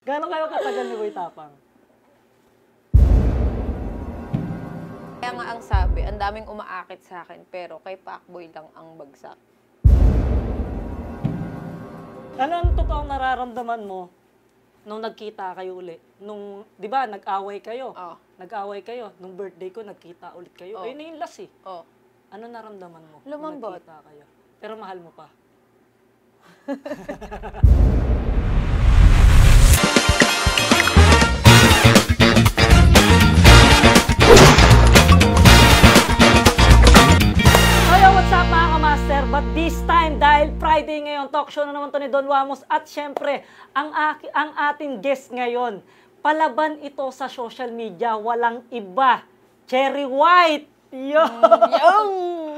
Gaano kayo katagal ni Boy Tapang? Kaya nga ang sabi, ang daming umaakit sa akin, pero kay Pacboy lang ang bagsak. Ano ang totoong nararamdaman mo nung nagkita kayo uli? Nung, di ba, nag-away kayo? Oh. Nag-away kayo. Nung birthday ko, nagkita ulit kayo. Oh. Ayun na yung last eh. Oh. Ano naramdaman mo? Lumambot. Nung nagkita kayo? Pero mahal mo pa. But this time, dahil Friday ngayon, talk show na naman to ni Don Wamos. At syempre, ang ating guest ngayon, palaban ito sa social media, walang iba. Cherry White! Yung,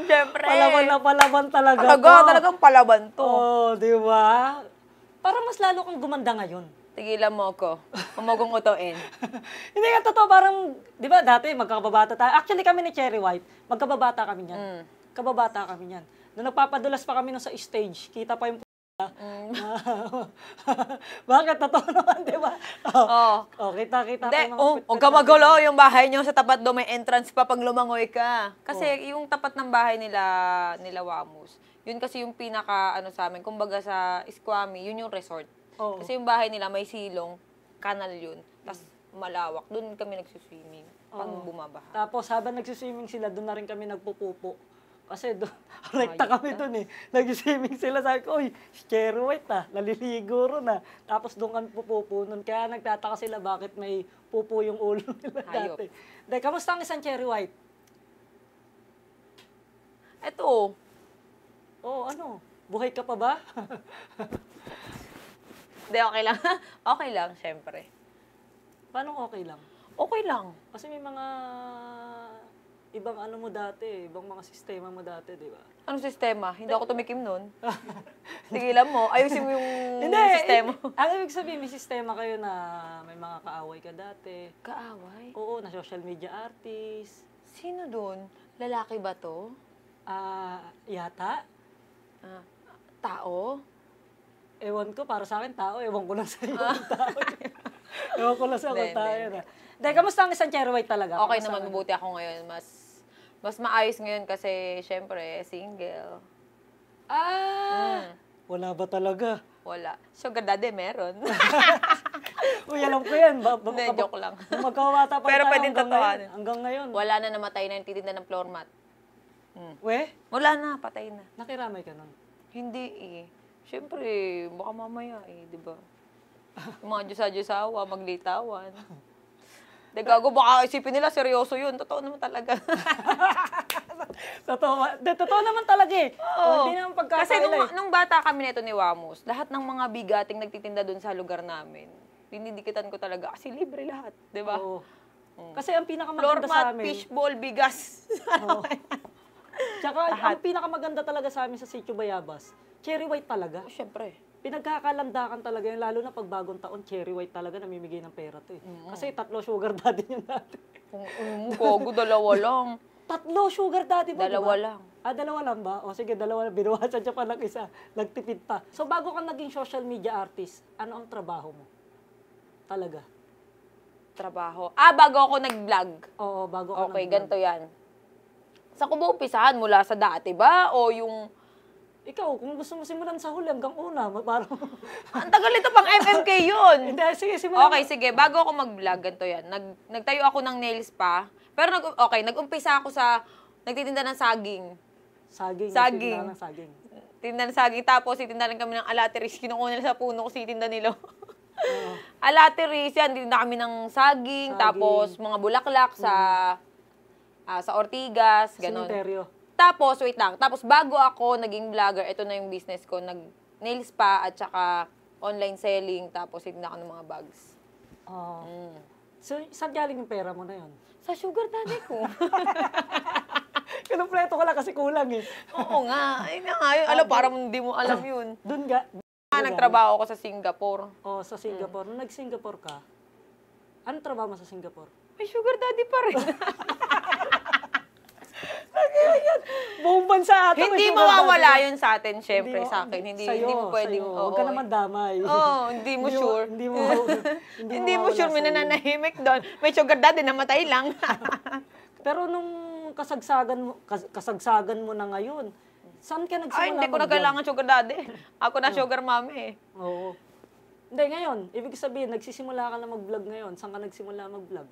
syempre. Palaban talaga to. Talagang palaban to. Oh, di ba? Para mas lalo kang gumanda ngayon. Tigilan mo ko. Umugong utuin. Hindi nga totoo, parang, di ba dati magkakababata tayo. Actually kami ni Cherry White, magkababata kami niyan. Kababata kami niyan. Noong nagpapadulas pa kami sa stage, kita pa yung Bakit? Totoo naman, di ba? Oh, kita-kita. Huwag ka magulo, yung bahay nyo sa tapat doon may entrance pa pag lumangoy ka. Kasi yung tapat ng bahay nila Wamos, yun kasi yung pinaka, sa amin, kumbaga sa Iskwami, yun yung resort. Kasi yung bahay nila may silong, kanal yun, tapos malawak. Doon kami nagsiswimming pag bumabaha. Tapos habang nagsiswimming sila, doon na rin kami nagpupupo. Kasi doon, rekta kami doon eh. Nag-swimming sila, sabi ko, uy, Cherry White naliligo ron Tapos doon kami pupupo nun. Kaya nagtataka sila bakit may pupo yung ulo nila dati. Dahil, kamusta ang isang Cherry White? Eto. Ano? Buhay ka pa ba? Hindi, okay lang. Okay lang, syempre. Paano okay lang? Okay lang. Kasi may mga ibang ano mo dati, ibang mga sistema mo dati, di ba? Anong sistema? Hindi ako tumikim nun. Tigilan mo. Ayusin mo yung sistema. Ang ibig sabihin, may sistema kayo na may mga kaaway ka dati. Kaaway? Oo, na social media artist. Sino dun? Lalaki ba to? Yata. Tao? Ewan ko, para sa akin tao. Ewan ko lang sa iyo tao. Ewan ko lang sa iyo tao. Dahil, kamusta ang isang Cherry White talaga? Okay naman, mabuti ako ngayon. Mas maayos ngayon kasi, syempre, single. Wala ba talaga? Wala. Sugar daddy, meron. Uy, alam ko yan. Hindi, joke lang. Magkawata pa pero tayo pwedeng tatawanin. Hanggang ngayon. Wala na, namatay na yung titinda ng floor mat. Wala na, patay na. Nakiramay ka nun? Hindi eh. Syempre, baka mamaya di ba? Yung mga Diyos-Diyosawa, maglitawan. Gago, baka isipin nila, seryoso yun. Totoo naman talaga. Totoo naman talaga eh. Hindi naman pagkakaila. Kasi nung bata kami nito ni Wamos, lahat ng mga bigating nagtitinda doon sa lugar namin, dinidikitan ko talaga kasi libre lahat. Di ba? Kasi ang pinakamaganda sa amin. Floor mat, fishball, bigas. Tsaka ang pinakamaganda talaga sa amin sa Sitio Bayabas, Cherry White talaga. Syempre. Pinagkakalandakan talaga yun, lalo na pag bagong taon, Cherry White talaga namimigay ng pera to eh. Kasi 3 sugar daddy yun dati. Kogo, 2 lang. 3 sugar daddy ba? 2 lang. 2 lang ba? O sige, 2 lang. Binuwasan siya pa ng isa. Nagtipid pa. So bago ka naging social media artist, ano ang trabaho mo? Talaga? Trabaho? Bago ako nag-vlog. Oo, bago ka okay, ganito yan. Sa ko ba umpisahan? Mula sa dati ba? O yung... Ikaw, kung gusto mo simulan sa huli hanggang una, parang... Ang tagal ito pang FMK yun. Hindi, sige, simulan. Okay, sige. Bago ako mag-vlog, ganito yan. Nagtayo ako ng nails pa. Pero nag-umpisa ako sa... Nagtitinda ng saging. Saging. Ng saging. Tinda ng saging. Tapos, itinda rin kami ng alateris. Kinukuha nila sa puno kasi itinda nila. Alateris, yan. Titinda kami ng saging. Tapos, mga bulaklak sa Ortigas. Ganon. Cementerio. Tapos, wait lang. Tapos, bago ako naging vlogger, ito na yung business ko. Nag-nail spa at saka online selling. Tapos, itinda ako ng mga bags. So, saan galing yung pera mo na yun? Sa sugar daddy ko. Kinumpleto ko lang kasi kulang eh. Oo nga. Ayun nga yun. Alam, parang hindi mo alam yun. Doon nga. Nagtrabaho ako sa Singapore. Sa Singapore. Nung nag-Singapore ka, anong trabaho mo sa Singapore? May sugar daddy pa rin. Buong bansa ata. Hindi may sugar mawawala daddy. yun sa atin, syempre, mo- sa akin. Hindi, sa'yo, hindi mo pwedeng, sa'yo. oo. Huwag ka naman damay. Oo, hindi mo sure. Hindi mo, Hindi mo mawawala sure, may sa'yo. nananahimik doon. May sugar daddy, namatay lang. Pero nung kasagsagan mo na ngayon, saan ka nagsimula Ay, hindi ko na mag-vlog? kailangan sugar daddy. Ako na sugar mommy eh. Oo. Hindi, ngayon, ibig sabihin, nagsisimula ka na mag-vlog ngayon. Saan ka nagsimula mag-vlog?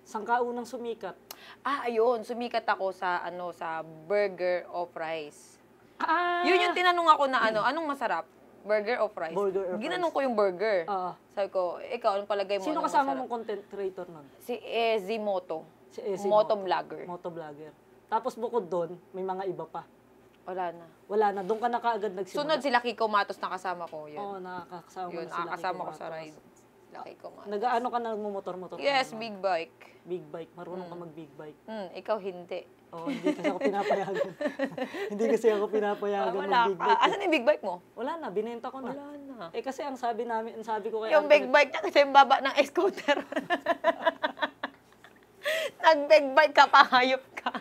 Saan ka unang sumikat? Ah, ayun, sumikat ako sa, sa burger o fries. Ah! Yun yung tinanong ako na anong masarap? Burger o fries? Burger or Ginanong ko yung burger. Oo. Sabi ko, ikaw, anong palagay mo? Sino anong kasama masarap? mong content creator nun? Si Ezzy Moto. Si Ezzy Motovlogger. Motovlogger. Tapos bukod doon, may mga iba pa. Wala na. Wala na, doon ka na kaagad nagsimula. Sunod sila Kiko Matos na kasama ko. Yun. Oo, nakakasama Yun, na sila. nakakasama ko Kiko sa Matos. ride. Sila Kiko Matos. Nag-ano ka na nagmumotor-motor? Yes, ka na? big bike. Big bike. Marunong ka mag-big bike. Ikaw hindi. Oo, hindi kasi ako pinapayagan. Hindi kasi ako pinapayagan Wala mag-big ka. bike. Asan yung big bike mo? Wala na, binenta ko na. Wala na. Eh kasi ang sabi ko kay Yung big bike niya kasi yung baba ng scooter. Nag-big bike ka, pahayop ka.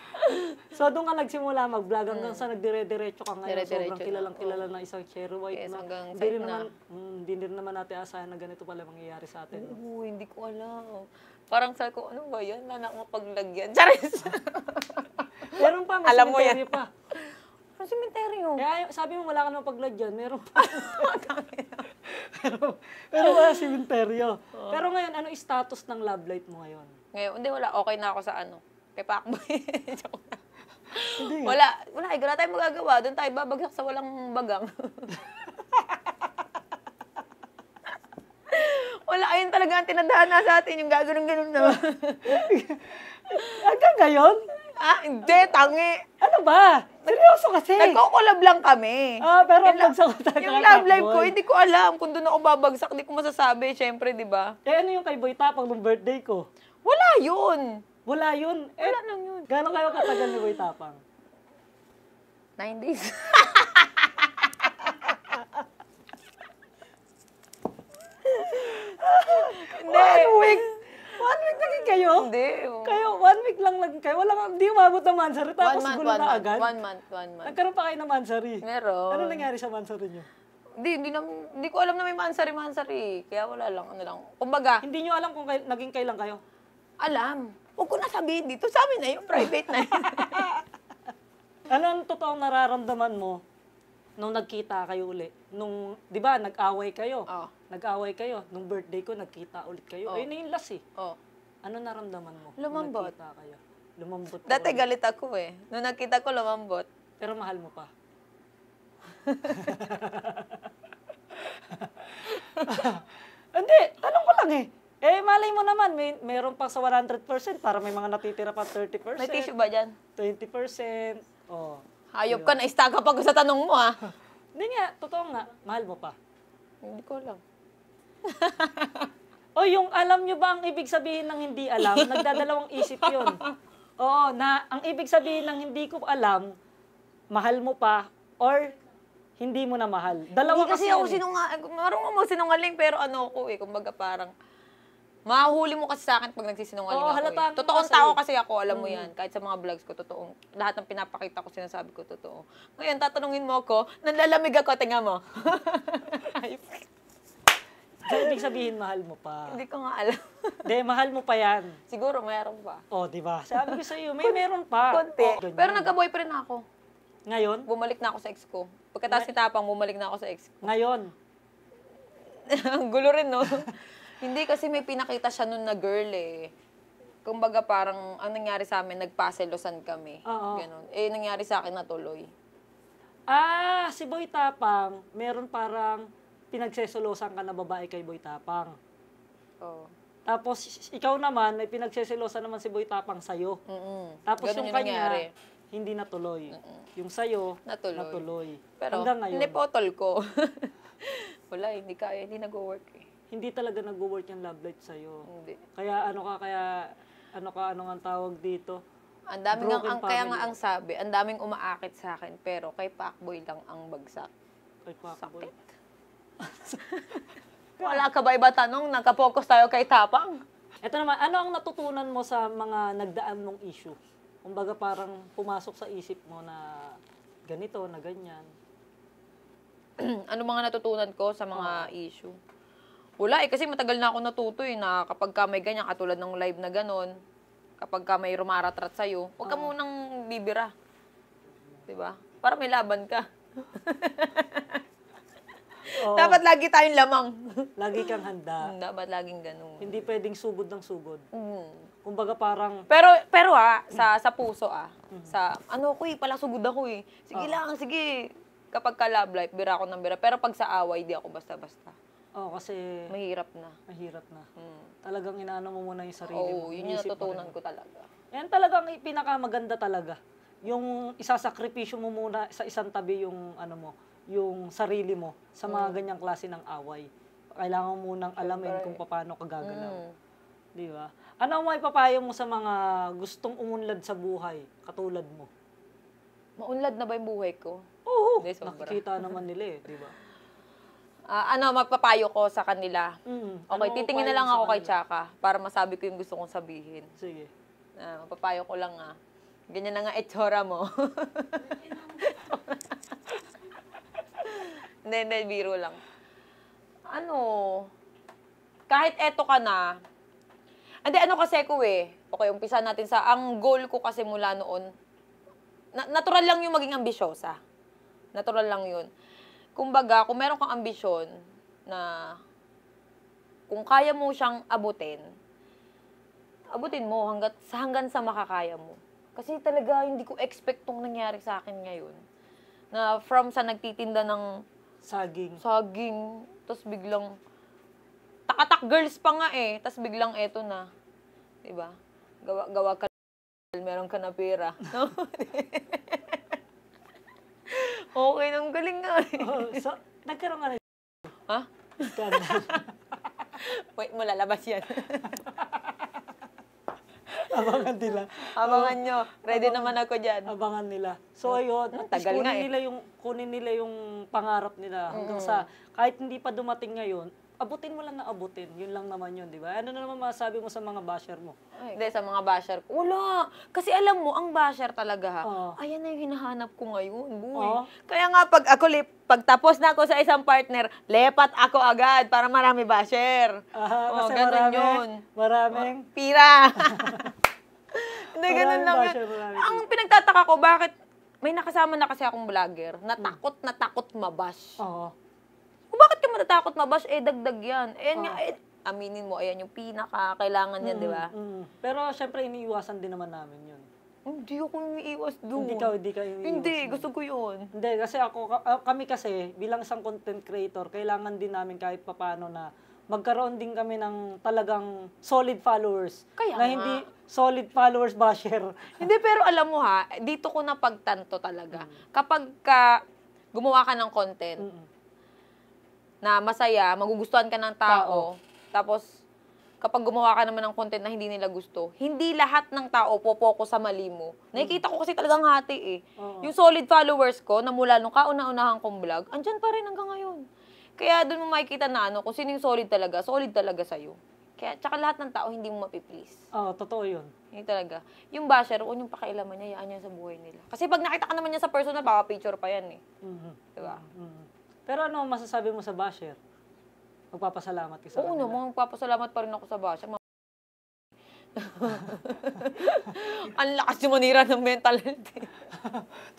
So doon ka nagsimula mag-vlog hanggang sa nagdire-diretso ka ngayon. Dire-diretso Sobrang kilalang-kilala na isang Cherry White. Yes, na hanggang hindi site rin na. naman, hindi rin naman natin asahan na ganito pala mangyayari sa atin. Oo, hindi ko alam. Parang sabi ko, ano ba yan? Wala na akong mapaglagyan. Charis! Meron pa, may Alam mo cemetery pa. Ang sementeryo. Kaya sabi mo wala ka na mapaglagyan, meron pa. pero wala sementeryo. Pero ngayon, ano status ng love life mo ngayon? Ngayon, hindi, wala. Okay na ako sa kay Pacboy. Joke lang. Hindi. Wala, wala tayong magagawa. Doon tayo babagsak sa walang bagang. Wala, ayun talaga ang tinadhana sa atin, yung gagano'n-ganon na. Hanggang ngayon? Hindi, tangi. Ano ba? Seryoso kasi. Nagko-collab lang kami. Pero ang pagsakutan ka Yung ng love life ko, Pacboy. hindi ko alam kung doon ako babagsak, hindi ko masasabi, syempre, di ba? Ano yung kay Boy Tapang nung birthday ko? Wala yun. Wala yun. Wala lang yun. Gano'n kayo katagal ni Boy Tapang? 9 days. Hindi. 1 week? 1 week naging kayo? Hindi. Kayo, 1 week lang naging kayo. Hindi umabot ng mansari. Tapos gulo na agad. 1 month. Nagkaroon pa kayo ng mansari. Meron. Ano nangyari sa mansari nyo? Hindi ko alam na may mansari. Kaya wala lang, Kumbaga, Hindi nyo alam kung naging kailan kayo? alam. Huwag ko na sabihin dito. Sa amin na yun, private na yun. Ano ang totoong nararamdaman mo nung nagkita kayo uli? Nung, di ba, nag-away kayo? Oo. Nag-away kayo. Nung birthday ko, nagkita ulit kayo. Oh. Ayun na yung last eh. Oh. Ano naramdaman mo? Lumambot. Nung nagkita kayo. Lumambot ka Dati ulit. galit ako eh. Nung nakita ko, lumambot. Pero mahal mo pa. Hindi, tanong ko lang eh. Malay mo naman, meron pang sa 100% para may mga natitira pa 30%. May tissue ba dyan? 20%. Oh. Hayop ka, na-stack up ako sa tanong mo ah. Hindi nga, totoo nga, mahal mo pa. Hindi ko alam. O yung alam nyo ba ang ibig sabihin ng hindi alam? Nagdadalawang isip yun. Oo, na ang ibig sabihin ng hindi ko alam, mahal mo pa or hindi mo na mahal. Dalawa Hindi kasi ako yun eh. sinungaling. Marunong mo sinungaling, pero ko eh. Kumbaga parang, mahuli mo kasi sa akin pag nagsisinungaling Oo, ako halataan eh. mo Totoong kasi. tao kasi ako, alam mo yan. Kahit sa mga vlogs ko, totoong. Lahat ng pinapakita ko, sinasabi ko, totoo. Ngayon, tatanungin mo ako, nanlalamig ako, tingnan mo. So, ibig sabihin, mahal mo pa. Hindi ko nga alam. Hindi, mahal mo pa yan. Siguro, mayroon pa. O, di ba? Sabi ko sa iyo, meron pa. Konti. O, ganyan. Pero nagka-boyfriend na ako. Ngayon? Bumalik na ako sa ex ko. Pagkatapos ni Tapang, bumalik na ako sa ex ko. Ngayon? Ang gulo rin, no? Hindi kasi may pinakita siya nun na girl eh. Kumbaga parang, ang nangyari sa amin, nagpaselosan kami. Oo. Ganon. Nangyari sa akin natuloy. Si Boy Tapang, meron parang pinagsesolosan ka na babae kay Boy Tapang. Oo. Tapos, ikaw naman, may pinagseselosan naman si Boy Tapang sa'yo. Tapos Ganon yung yung kanya, nangyari. hindi natuloy. Yung sa'yo, Natuloy. natuloy. Pero, Hanggang ngayon, nipotol ko. Wala, hindi kaya, hindi nag-work eh. hindi talaga nag-work yung love life sa'yo. Hindi. Kaya ano nga ang tawag dito? Ang daming Broken kaya family. nga ang sabi, ang daming umaakit sa akin, pero kay Pacboy lang ang bagsak. Kay Pacboy. Sakit. Wala ka ba iba tanong? Nakapokus tayo kay Tapang. Ito naman, ano ang natutunan mo sa mga nagdaan mong issue? Kumbaga parang pumasok sa isip mo na ganito, na ganyan. Ano mga natutunan ko sa mga issue? Wala kasi matagal na ako natuto na kapag ka may ganyan, katulad ng live na ganon, kapag ka may rumaratrat sa'yo, huwag ka munang bibira. Diba? Para may laban ka. Oo. Dapat lagi tayong lamang. Lagi kang handa. Dapat laging ganun. Hindi pwedeng sugod ng sugod. Mm. Kumbaga parang, Pero sa puso sa ano ko pala sugod ako Sige lang, sige. Kapag ka love life, bira ako ng bira. Pero pag sa away, di ako basta-basta. kasi Mahirap na. mahirap na. Mm. Talagang inaano mo muna yung sarili mo. Oo, yun yung Iniisip mo natutunan rin. ko talaga. Yan talagang pinakamaganda talaga. Yung isasakripisyo mo muna sa isang tabi yung ano mo, yung sarili mo sa mga ganyang klase ng away. Kailangan mo munang alamin kung paano ka gagalaw. Di ba? Ano ang maipapayo mo sa mga gustong umunlad sa buhay, katulad mo? Maunlad na ba yung buhay ko? Oo, Hindi, sobra. nakikita naman nila di ba? Magpapayo ko sa kanila. Okay, Ano titingin na payo lang mo sa ako kay kanila? Chaka para masabi ko yung gusto kong sabihin. Sige. Mapapayo ko lang ganyan na nga itsura mo. Hindi, biro lang. Kahit eto ka na, hindi, kasi ko okay, umpisa natin ang goal ko kasi mula noon, natural lang yung maging ambisyosa. Natural lang yun. Kumbaga, kung meron kang ambisyon na kung kaya mo siyang abutin mo hanggang sa makakaya mo. Kasi talaga, hindi ko expect tong nangyari sa akin ngayon. Na from sa nagtitinda ng Saging. tapos biglang, takatak girls pa nga tapos biglang eto na. Diba? Gawa ka meron ka na pera. No? Okay, nang galing nga So, nagkaroon ka na. Ha? Scandal. Wait mo, lalabas yan. Abangan nila. Abangan nyo. Ready naman ako dyan. Abangan nila. So, ayun. At least tagal nga kunin nila yung pangarap nila. Hanggang sa, kahit hindi pa dumating ngayon, abutin mo lang na abutin. Yun lang naman yun, di ba? Ano na naman masabi mo sa mga basher mo? Hindi, sa mga basher ko. Wala. Kasi alam mo, ang basher talaga ayan na yung hinahanap ko ngayon, boy. Kaya nga, pagtapos na ako sa isang partner, lepat ako agad para marami basher. Kasi maraming pira. Hindi, ganun Maraming lang basher, yun. maraming Ang pinagtataka ko, bakit may nakasama na kasi akong vlogger na takot mabash. Kung bakit ka matatakot mabash, dagdag yan. Ayan nga, aminin mo, ayan yung pinaka-kailangan yan, di ba? Pero, syempre, iniiwasan din naman namin yun. Hindi ako umiiwas doon. Hindi ka iniiwas. Hindi, gusto ko yun. Hindi, kasi kami kasi, bilang isang content creator, kailangan din namin kahit papano na magkaroon din kami ng talagang solid followers. Kaya na nga. hindi solid followers basher. Hindi, pero alam mo dito ko napagtanto talaga. Kapag gumawa ka ng content, na masaya, magugustuhan ka ng tao, tapos kapag gumawa ka naman ng content na hindi nila gusto, hindi lahat ng tao popokus sa mali mo. Nakikita ko kasi talagang hati Yung solid followers ko, na mula nung kauna-unahan kong vlog, andyan pa rin hanggang ngayon. Kaya doon mo makikita na kung sino yung solid talaga sa'yo. Kaya, tsaka lahat ng tao hindi mo mapiplease. Totoo yun. Hindi talaga. Yung basher, kung yung pakialaman niya, yaan niya sa buhay nila. Kasi pag nakita ka naman niya sa personal, baka picture pa yan Diba? Pero ano masasabi mo sa basher? Magpapasalamat ka sa Oo naman, magpapasalamat pa rin ako sa basher. Ang lakas yung manira ng mental health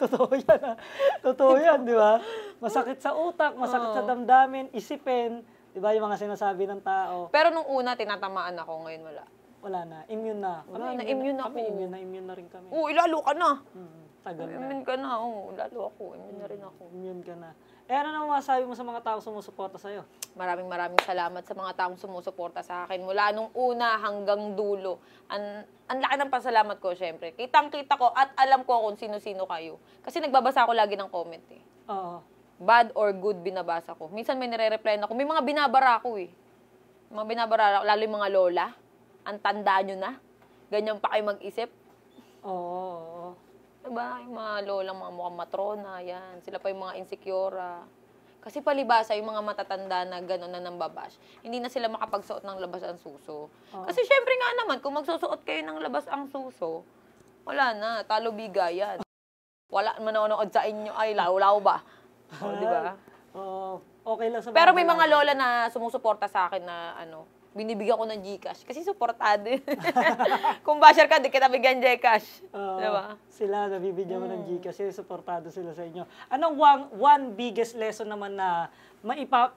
Totoo yan Totoo yan, di ba? Masakit sa utak, masakit sa damdamin, isipin. Di ba yung mga sinasabi ng tao? Pero nung una, tinatamaan ako, ngayon wala. Wala na, immune na. Wala na, immune ako. Immune na rin kami. Oo, lalo ka na. Tagal na. Immune ka na, lalo ako. Immune na rin ako. Immune ka na. Ano naman masabi mo sa mga taong sumusuporta sa'yo? Maraming salamat sa mga taong sumusuporta sa akin. Mula nung una hanggang dulo. Ang laki ng pasalamat ko, syempre. Kitang-kita ko at alam ko kung sino-sino kayo. Kasi nagbabasa ako lagi ng comment Oo. Bad or good binabasa ko. Minsan may nire-reply ako. May mga binabara ako Mga binabara ako, lalo yung mga lola. Ang tanda nyo na. Ganyan pa kayo mag-isip. Oo. Diba? Yung mga lolang, mga mukhang matrona, yan. Sila pa yung mga insecure. Kasi palibasa, yung mga matatanda na gano'n na nambabash, hindi na sila makapagsuot ng labas ang suso. Kasi syempre nga naman, kung magsusuot kayo ng labas ang suso, wala na, talo bigayan. Wala manonood sa inyo, ay law-law ba? O, di ba? Oo, okay lang sa Pero may mga lola na sumusuporta sa akin na binibigyan ko ng GCash. Kasi supportado yun. Kung basher ka, di kita bigyan GCash. Di ba? Sila, nabibigyan mo ng Gcash kasi supportado sila sa inyo. Anong one biggest lesson naman na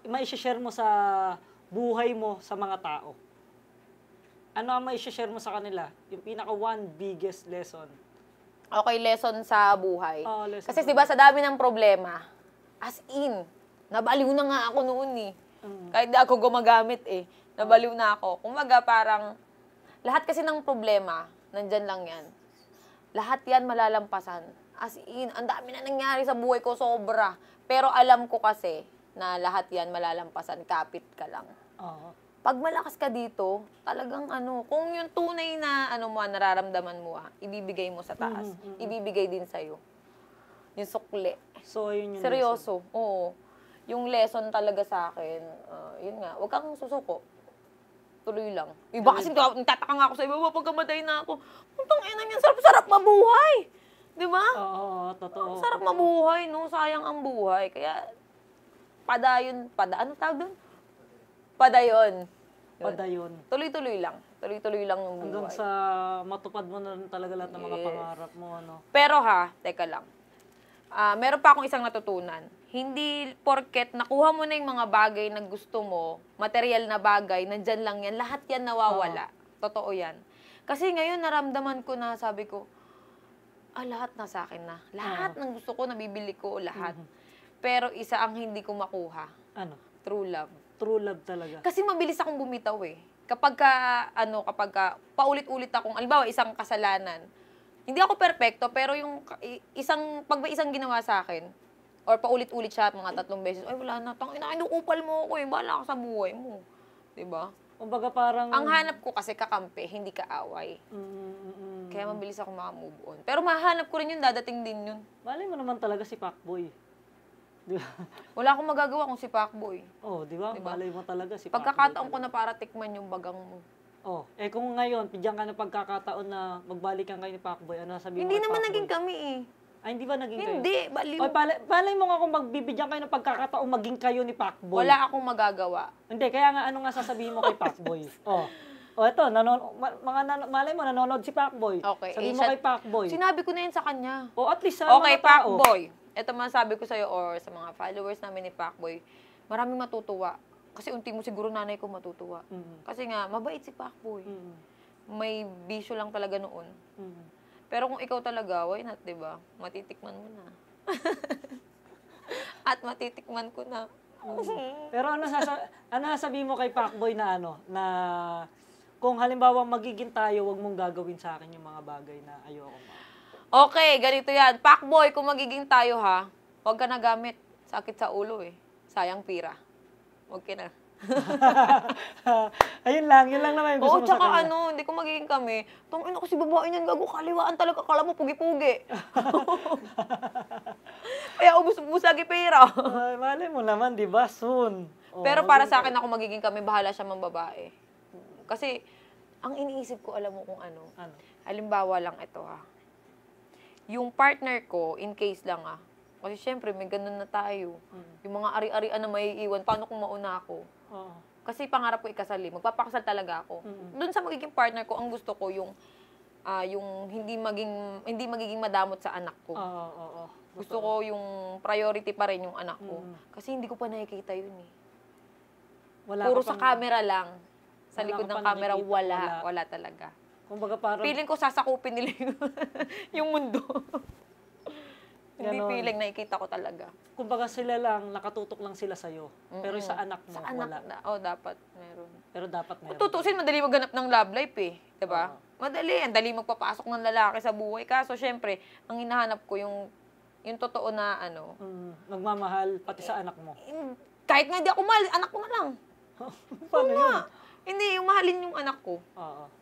mai-share mo sa buhay mo sa mga tao? Ano ang mai-share mo sa kanila? Yung pinaka one biggest lesson. Okay, lesson sa buhay. Lesson Kasi sa 'di ba sa dami ng problema, as in, nabaliw na nga ako noon eh. Kahit di ako gumagamit eh, nabaliw na ako. Kumaga parang lahat kasi ng problema, nandyan lang 'yan. Lahat 'yan malalampasan. As in, ang dami na nangyari sa buhay ko, sobra. Pero alam ko kasi na lahat 'yan malalampasan, kapit ka lang. Oo. Pag malakas ka dito, talagang kung yung tunay na nararamdaman mo, ibibigay mo sa taas. Ibibigay din sa'yo. Yung sukli. So, yun yung seryoso. Oo. Yung lesson talaga sa akin, yun nga, huwag kang susuko. Tuloy lang. Iba kasi nagtataka nga ako sa iba, pagkamatay na ako, puntang ina niyan, sarap-sarap mabuhay. Di ba? Oo, totoo. Sarap mabuhay, no? Sayang ang buhay. Kaya, ano tawag doon? Padayon. Padayon. Tuloy-tuloy lang. Tuloy-tuloy lang yung buhay. Hanggang sa matupad mo na rin talaga lahat ng mga pangarap mo, ano? Pero teka lang. Meron pa akong isang natutunan. Hindi porket nakuha mo na yung mga bagay na gusto mo, material na bagay, nandyan lang yan, lahat yan nawawala. Totoo yan. Kasi ngayon naramdaman ko na, sabi ko, lahat na sa akin na. Lahat ng gusto ko, nabibili ko, lahat. Pero isa ang hindi ko makuha. Ano? True love. True love talaga. Kasi mabilis akong bumitaw eh. Kapag paulit-ulit akong, halimbawa, isang kasalanan, hindi ako perpekto, pero yung pag may isang ginawa sa akin, or paulit-ulit siya mga 3 beses, ay wala na, inukupal mo ako eh, bahala ka sa buhay mo. Diba? Kumbaga parang... Ang hanap ko kasi kakampi, hindi kaaway. Kaya mabilis ako makamove on. Pero mahanap ko rin yun, dadating din yun. Malay mo naman talaga si Pacboy. Di ba? Wala akong magagawa kung si Pacboy. Di ba? Diba? Malay mo talaga si Pagkakataon ko na para tikman yung bagang mo. Kung ngayon, bigyan ka ng pagkakataon na magbalikan kayo ni Pacboy, ano sabihin mo Hindi kay naman Pacboy? naging kami eh. Ay, hindi ba naging kayo? Hindi, baliw. Palay mo nga kung magbibigyan kayo ng pagkakataon maging kayo ni Pacboy. Wala akong magagawa. Hindi, kaya nga ano nga sasabihin mo kay Pacboy? Ito, malay mo, nanonood si Pacboy. Okay. Sabihin mo kay Pacboy. Sinabi ko na yun sa kanya. At least sa Okay, mga tao. Pacboy. Ito masabi ko sa'yo or sa mga followers namin ni Pacboy, maraming matutuwa. Kasi unti mo siguro nanay ko matutuwa. Kasi nga, mabait si Pacboy. May bisyo lang talaga noon. Pero kung ikaw talaga, why not, diba? Matitikman mo na. At matitikman ko na. Pero ano sasabihin mo kay Pacboy na na kung halimbawa magiging tayo, wag mong gagawin sa akin yung mga bagay na ayoko mo. Okay, ganito yan. Pacboy, kung magiging tayo huwag ka na gamit. Sakit sa ulo eh. Sayang pira. Huwag ka na. Yun lang naman yung gusto mo sa tsaka kanya. hindi ko magiging kami. Tangina ko si babae niyan, gago, kaliwaan talaga. Kala mo, pugi-pugi. Kaya ubus lagi pera. Malay mo naman, di ba? Soon. Pero para sa akin, ako magiging kami, bahala siya mang babae. Kasi, ang iniisip ko, alam mo kung ano. Halimbawa lang ito Yung partner ko, in case lang kasi syempre, may ganun na tayo. Yung mga ari-arian na may iwan, paano kung mauna ako? Kasi pangarap ko ikasali, magpapakasal talaga ako. Doon sa magiging partner ko, ang gusto ko yung hindi magiging madamot sa anak ko. Gusto ko yung priority pa rin yung anak ko. Kasi hindi ko pa nakikita yun eh. Puro sa camera lang. Sa likod ng camera, wala talaga. Kumbaga parang... Feeling ko sasakupin nila yung mundo. Hindi Ganon. feeling, nakikita ko talaga. Kumbaga sila lang, nakatutok lang sila sa'yo. Pero sa anak mo, wala. Dapat meron. Pero dapat meron. Kung tutusin, madali maghanap ng love life eh. Diba? Madali. Ang dali magpapasok ng lalaki sa buhay. Kaso, syempre, ang hinahanap ko yung totoo na Nagmamahal, pati sa anak mo. Kahit nga hindi ako mahal, anak ko na lang. Paano yun? Hindi, yung mahalin yung anak ko.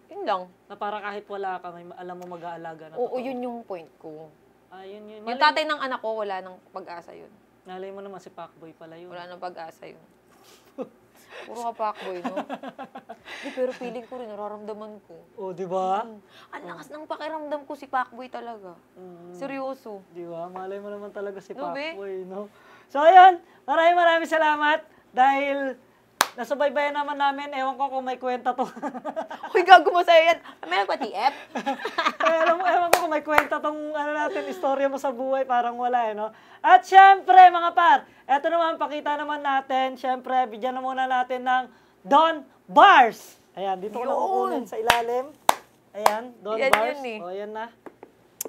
Yun lang. Na para kahit wala ka, may alam mo mag-aalaga na Oo, totoo. yun yung point ko. Yun. Yung tatay ng anak ko, wala nang pag-asa yun. Nalay mo naman si Pacboy pala yun. Wala nang pag-asa yun. Puro ka fuckboy, no? Di, pero feeling ko rin, nararamdaman ko. O, di ba? Ang lakas ng pakiramdam ko si fuckboy talaga. Seryoso. Di ba? Malay mo naman talaga si No, be? Pacboy, no? So, ayun. Maraming salamat dahil nasubaybayan naman namin. Ewan ko kung may kwenta to. Uy, gago mo sa'yo yan. May nagpa-TF? Ewan ko kung may kwenta tong natin, istorya mo sa buhay. Parang wala, no? At syempre, mga par, eto naman, pakita naman natin. Syempre, bigyan na muna natin ng Don Bars. Ayan, dito ko na kukunin sa ilalim. Ayan, Don Yan Bars. yun eh. O, ayan na.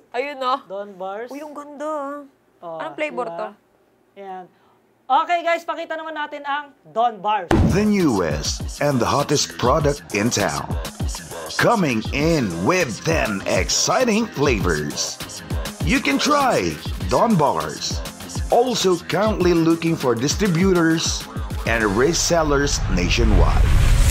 Ayun, no? Don Bars. Uy, ang ganda. O, Anong flavor diba? to? Ayan. Okay, guys, pakita naman natin ang Don Bars. The newest and the hottest product in town. Coming in with 10 exciting flavors. You can try Don Bars. Also currently looking for distributors and resellers nationwide.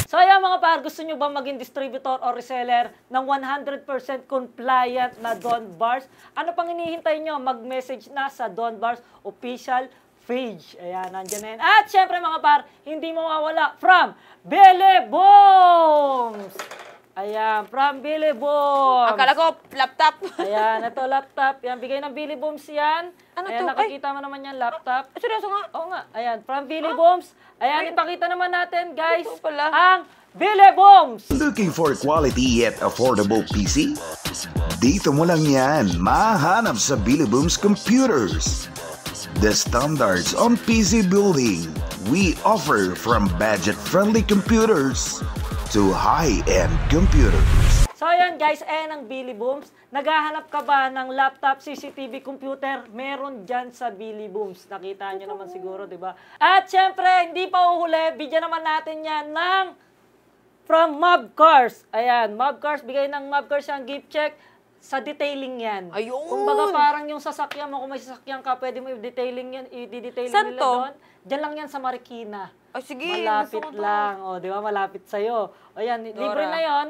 So ayan mga par, gusto nyo ba maging distributor o reseller ng 100% compliant na Don Bars? Ano pang hinihintay nyo? Mag-message na sa Don Bars official page. Ayan, nandyan na yan. At syempre mga par, hindi mawawala from Billy Booms! Ayan, from Billy Booms! Akala ko, laptop. Ayan, ito laptop. Yan, bigay ng Billy Booms yan. Ano Ayan, to? nakikita mo naman yan, laptop. Seryoso nga? Oo nga. Ayan, from Billy Booms. Ayan, ipakita naman natin, guys, Ito pala. ang Billy Booms. Looking for quality yet affordable PC? Dito mo lang yan mahanap sa Billy Boom's Computers. The standards on PC building we offer from budget-friendly computers to high-end computers. So ayan guys, ayan ang Billy Booms. Naghahanap ka ba ng laptop, CCTV, computer? Meron dyan sa Billy Booms. Nakita nyo naman siguro, di ba? At syempre, hindi pa uhuli, bigyan naman natin yan ng from Mob Cars. Ayan, Mob Cars, bigay ng Mob Cars yung gift check. Sa detailing yan. Ayun! Kumbaga parang yung sasakyan mo, kung may sasakyan ka, pwede mo i-detailing yan, i-detailing Saan nila to? doon. Diyan lang yan sa Marikina. Ay, sige. Malapit gusto ko to. lang. O, di ba? Malapit sa'yo. O yan, libre na yon.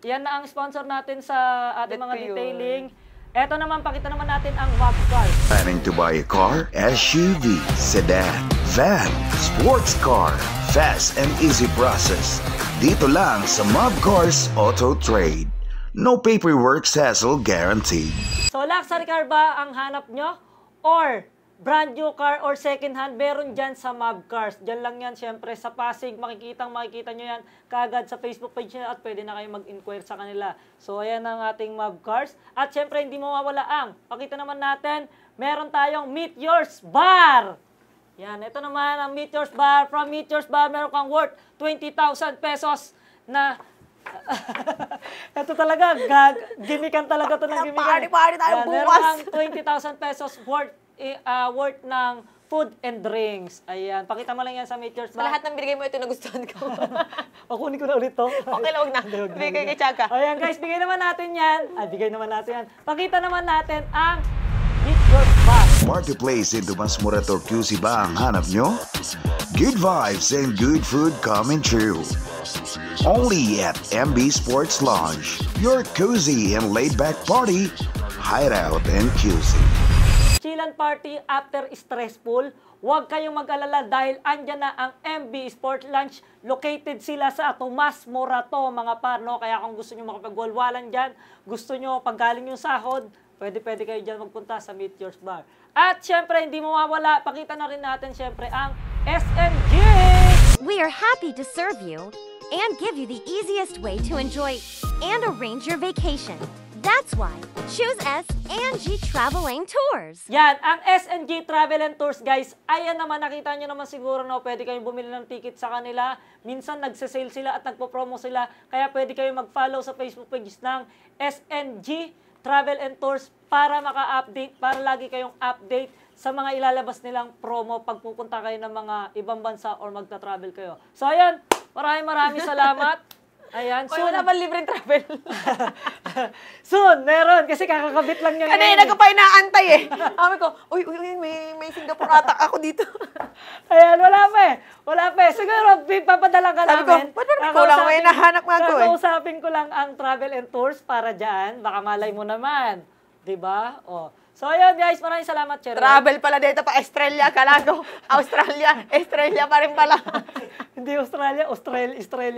Yan na ang sponsor natin sa ating Bet mga ko yun. detailing. Eto naman, pakita naman natin ang Mob Cars. Planning to buy a car, SUV, sedan, van, sports car, fast and easy process. Dito lang sa Mob Cars Auto Trade. No paperwork hassle guaranteed. So, luxury car ba ang hanap nyo? Or brand new car or second hand, meron dyan sa Mob Cars. Dyan lang yan, syempre, sa Pasig. Makikita nyo yan kaagad sa Facebook page nyo at pwede na kayo mag-inquire sa kanila. So, ayan ang ating Mob Cars. At syempre, hindi mawawala ang, pakita naman natin, meron tayong Meet Yours Bar. Yan, ito naman ang Meet Yours Bar. From Meet Yours Bar, meron kang worth 20,000 pesos na ito talaga, gimikan talaga ito ng gimikan. Party tayo Ayan, bukas. meron kang 20,000 pesos worth ng food and drinks. Ayan, pakita mo lang yan sa Meet Yours Sa Bar. lahat ng binigay mo, ito nagustuhan ko. Kunin ko na ulit to. Okay lang, wag na. Bigay kay Chaka. Ayan guys, bigay naman natin yan. Bigay naman natin yan. Pakita naman natin ang Meet Yours Bar. Marketplace in Tomas Morato QC ba ang hanap nyo? Good vibes and good food coming true. Only at MB Sports Lounge, your cozy and laid-back party, hideout and QC. Chillan party after stressful. Huwag kayong mag-alala dahil andyan na ang MB Sport Lunch. Located sila sa Tomas Morato, mga par, no? Kaya kung gusto nyo makapagwalwalan dyan, gusto nyo paggaling yung sahod, pwede kayo dyan magpunta sa Meet Yours Bar. At syempre, hindi mawawala, pakita na rin natin syempre ang SMG! We are happy to serve you and give you the easiest way to enjoy and arrange your vacation. That's why choose S&G Travel and Tours. Yan, ang SNG Travel and Tours, guys. Ayan naman, nakita nyo naman siguro, no, pwede kayong bumili ng ticket sa kanila. Minsan nagse-sale sila at nagpo-promo sila. Kaya pwede kayong mag-follow sa Facebook page ng SNG Travel and Tours para maka-update, para lagi kayong update sa mga ilalabas nilang promo pag pupunta kayo ng mga ibang bansa or magta-travel kayo. So, ayan, maraming salamat. Ayan, Uy, soon. wala ba libreng travel? Soon, meron. Kasi kakakabit lang niya Kanina ka pa inaantay eh. Sabi ko, uy, may Singapore attack ako dito. Ayan, wala pa eh. Siguro, papadala ka Sabi ko, namin. ba't parang kulang? May nahanap nga ko eh. Kakausapin ko lang ang travel and tours para dyan. Baka malay mo naman. Diba? Oh. So, ayun guys, maraming salamat, Cherry. Travel pala dito pa Australia. Kala ko, Australia pa rin pala. Hindi Australia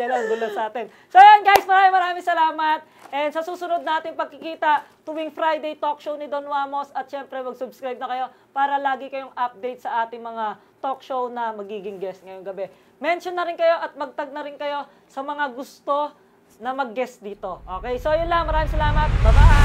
lang, gulo sa atin. So, ayun guys, maraming salamat. And sa susunod nating pagkikita, tuwing Friday talk show ni Don Wamos. At syempre, mag-subscribe na kayo para lagi kayong update sa ating mga talk show na magiging guest ngayong gabi. Mention na rin kayo at mag-tag na rin kayo sa mga gusto na mag-guest dito. Okay, so yun lang. Maraming salamat. Bye-bye!